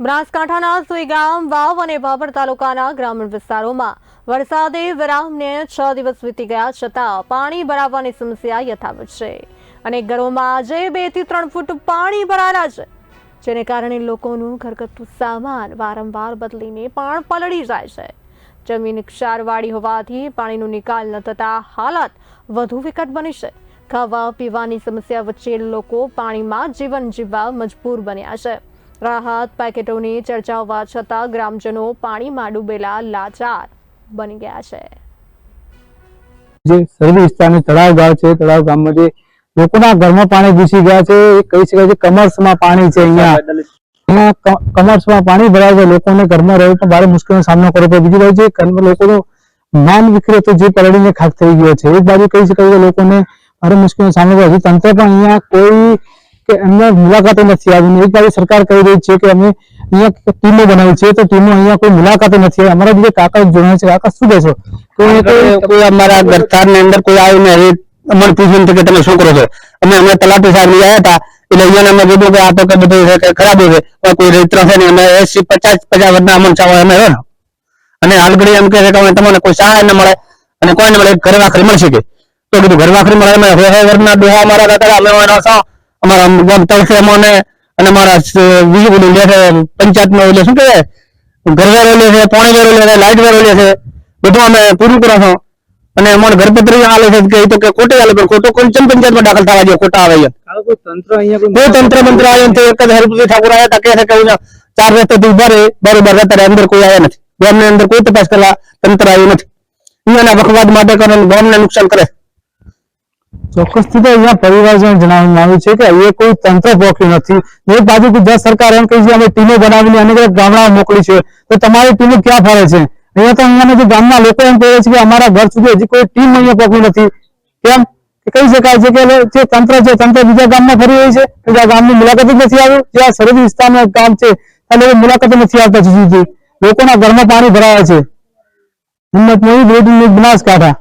બનાસકાંઠાના સુઈગામ, વાવ અને ભાભર તાલુકાના ગ્રામીણ વિસ્તારોમાં વરસાદે વિરામને 6 દિવસ વીતી ગયા છતાં પાણી ભરાવાની સમસ્યા યથાવત છે. અનેક ઘરોમાં આજે 2 થી 3 ફૂટ પાણી ભરાયેલા છે, જેને કારણે લોકોનું ઘરગથ્થુ સામાન વારંવાર બદલીને પણ પલળી જાય છે. જમીન ક્ષારવાળી હોવાથી પાણીનો નિકાલ ન થતા હાલત વધુ વિકટ બની છે. ખાવા પીવાની સમસ્યા વચ્ચે લોકો પાણીમાં જીવન જીવવા મજબૂર બન્યા છે. રાહત પેકેટોની ચર્ચા હોવા છતાં ગ્રામજનો પાણીમાં ડૂબેલા લાચાર બની ગયા છે. જે શહેરી વિસ્તારની તળાવ ગામ છે, તળાવ ગામમાં જે લોકોના ઘરમાં પાણી ઘૂસી ગયા છે, કહી શકાય છે કમર્સમાં પાણી છે. અહીંયા કમર્સમાં પાણી ભરાય છે, લોકોને ઘરમાં રહેવું પણ ભારે મુશ્કેલીનો સામનો કરવો પડે. બીજી બાજુ જે ઘરમાં લોકોનો માન વિખર્યો તો જે પલળીને ખાક થઈ ગયો છે. એક બાજુ કહી શકાય કે લોકોને ભારે મુશ્કેલીનો સામનો કરે. તંત્ર પણ અહીંયા કોઈ કે એમને મુલાકાતે નથી આવી. એક બાજુ સરકાર કહી રહી છે કે અમે અહીંયા ટીમો બનાવી છે, તો ટીમો અહીંયા કોઈ મુલાકાતે નથી આવી. અમારા જે કાકા જણાવે છે, કાકા શું કહેશો? કોઈ અમારા ગરતારની અંદર કોઈ આવીને અમને પૂછ્યું કે તમે શું કરો છો? અમે તલાટી સાહેબ લઈ આવ્યા હતા, એટલે અહીંયા અમે કીધું કે આ તો કે બધું ખરાબ છે, કોઈ રેત્ર છે ને અમે 80-50 વર્ષના અમન ચાવવા અમે રહો. અને હાલ ઘડી એમ કહે છે કે અમે તમને કોઈ સહાય ન મળે અને કોઈ ન મળે, ઘર વાખરી મળશે કે? તો કીધું ઘર વાખરી મળે. અમે વર્ષના ડોહા અમારા હતા, અમે અમારા ગામ તળસે અમને અને અમારા બીજું બધું લે છે પંચાયતમાં, એટલે શું કહેવાય ઘરવેરો લે છે, પાણી વેરો લે છે, લાઇટ વેરો લે છે, બધું અમે પૂરું કરો છો. અને અમારે ઘરપત્રી હાલે છે કે એ તો કે ખોટી હાલે, પણ ખોટો કોઈ પંચાયતમાં દાખલ થવા જોઈએ, ખોટા આવે કોઈ તંત્ર મંત્ર આવે તો એક જ હરિપુરી ઠાકોર આવ્યા હતા, કહે છે કે 4 રસ્તેથી ઉભા રહે બરોબર હતા, અંદર કોઈ આવ્યા નથી. ગામની અંદર કોઈ તપાસ કરવા તંત્ર આવ્યું નથી. અહીંયાના વખવાદ માટે કરે, ગામને નુકસાન કરે. ચોક્કસથી તો અહીંયા પરિવારજનો જણાવવામાં આવ્યું છે કે અહીંયા કોઈ તંત્ર પહોંચ્યું નથી. એક બાજુ ગુજરાત સરકાર એમ કહી છે અમે ટીમો બનાવીને અનેક ગામડાઓ મોકલી છે, તો તમારી ટીમો ક્યાં ફરે છે? અહીંયા તો અહીંયાના જે ગામના લોકો એમ કહે છે કે અમારા ઘર સુધી હજી કોઈ ટીમ અહીંયા પહોંચી નથી. કેમ કહી શકાય છે કે જે તંત્ર છે, તંત્ર બીજા ગામમાં ફરી રહી છે, બીજા ગામની મુલાકાત જ નથી આવ્યું. જે આ સરહદી વિસ્તારનું ગામ છે ત્યાં લોકો મુલાકાત નથી આવતા. લોકોના ઘરમાં પાણી ભરાયા છે. બનાસકાંઠા.